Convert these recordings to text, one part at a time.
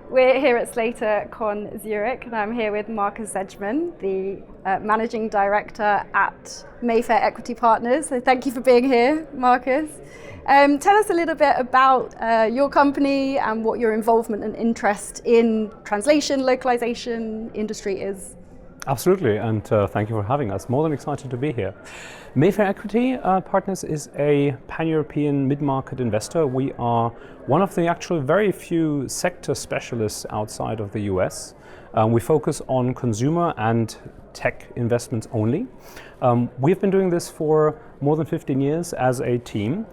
We're here at SlatorCon Zurich, and I'm here with Markus Zejermann, the Managing Director at Mayfair Equity Partners. So thank you for being here, Markus. Tell us a little bit about your company and what your involvement and interest in translation, localization industry is. Absolutely, and thank you for having us. More than excited to be here. Mayfair Equity Partners is a pan-European mid-market investor. We are one of the actual very few sector specialists outside of the US. We focus on consumer and tech investments only. We've been doing this for more than 15 years as a team.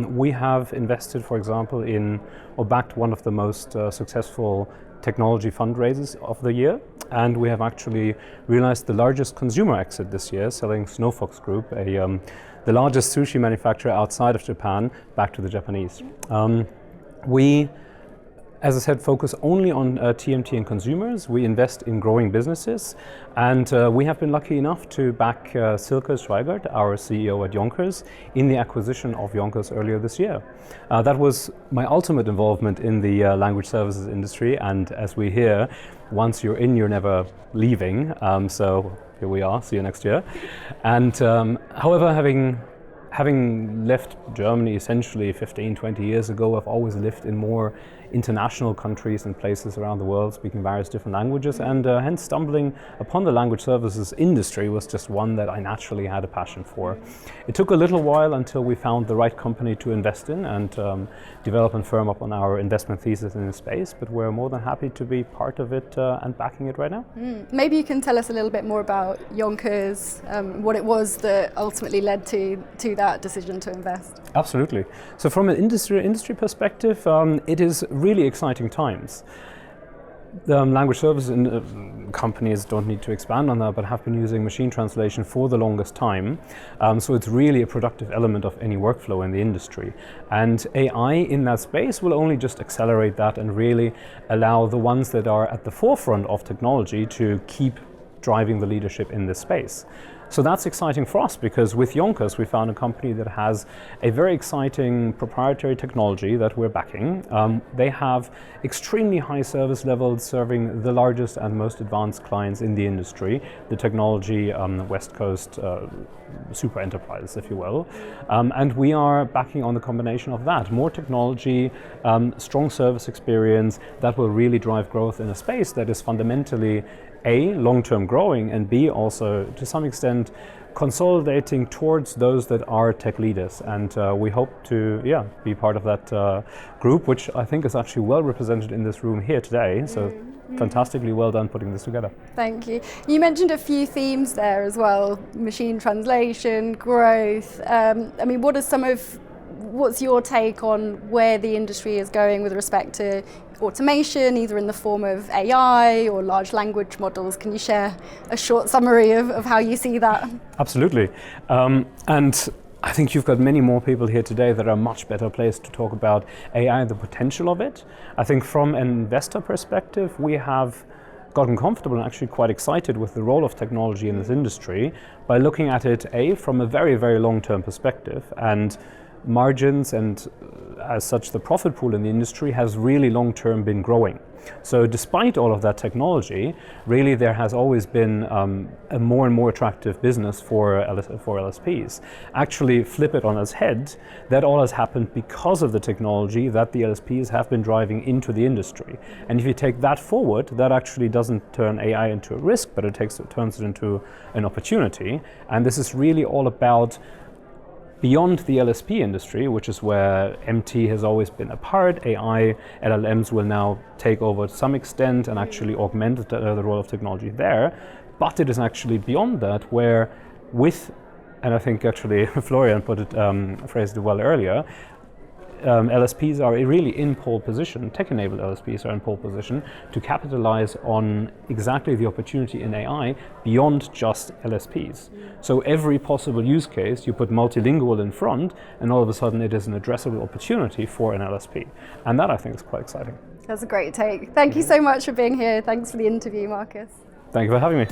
We have invested, for example, in or backed one of the most successful technology fundraisers of the year, and we have actually realized the largest consumer exit this year, selling Snowfox Group, the largest sushi manufacturer outside of Japan, back to the Japanese. We, as I said, focus only on TMT and consumers. We invest in growing businesses, and we have been lucky enough to back Silke Schweigert, our CEO at YONAS, in the acquisition of YONAS earlier this year. That was my ultimate involvement in the language services industry, and as we hear, once you're in, you're never leaving. So here we are, see you next year. And however, having left Germany essentially 15, 20 years ago, I've always lived in more international countries and places around the world, speaking various different languages, and hence stumbling upon the language services industry was just one that I naturally had a passion for. It took a little while until we found the right company to invest in and develop and firm up on our investment thesis in the space, but we're more than happy to be part of it and backing it right now. Maybe you can tell us a little bit more about YONAS, what it was that ultimately led to that decision to invest. Absolutely. So from an industry perspective, it is really exciting times. The language services companies don't need to expand on that, but have been using machine translation for the longest time. So it's really a productive element of any workflow in the industry. And AI in that space will only just accelerate that and really allow the ones that are at the forefront of technology to keep driving the leadership in this space. So that's exciting for us because with YONAS we found a company that has a very exciting proprietary technology that we're backing. They have extremely high service levels serving the largest and most advanced clients in the industry, the technology West Coast super enterprise, if you will. And we are backing on the combination of that. More technology, strong service experience that will really drive growth in a space that is fundamentally A, long-term growing, and B, also to some extent consolidating towards those that are tech leaders. And we hope to be part of that group, which I think is actually well represented in this room here today. So fantastically well done putting this together. Thank you. You mentioned a few themes there as well, machine translation, growth. I mean, what's your take on where the industry is going with respect to automation, either in the form of AI or large language models? Can you share a short summary of how you see that? Absolutely. And I think you've got many more people here today that are much better placed to talk about AI and the potential of it. I think from an investor perspective, we have gotten comfortable and actually quite excited with the role of technology in this industry by looking at it, from a very, very long-term perspective. And margins and as such the profit pool in the industry has really long-term been growing. So despite all of that technology, really there has always been a more and more attractive business for LSPs. Actually flip it on its head, that all has happened because of the technology that the LSPs have been driving into the industry. And if you take that forward, that actually doesn't turn AI into a risk, but it turns it into an opportunity. And this is really all about beyond the LSP industry, which is where MT has always been a part. AI, LLMs will now take over to some extent and actually augment the role of technology there. But it is actually beyond that where and I think actually Florian phrased it well earlier, LSPs are really in pole position, tech-enabled LSPs are in pole position to capitalize on exactly the opportunity in AI beyond just LSPs. So every possible use case, you put multilingual in front, and all of a sudden it is an addressable opportunity for an LSP. And that I think is quite exciting. That's a great take. Thank you so much for being here. Thanks for the interview, Markus. Thank you for having me.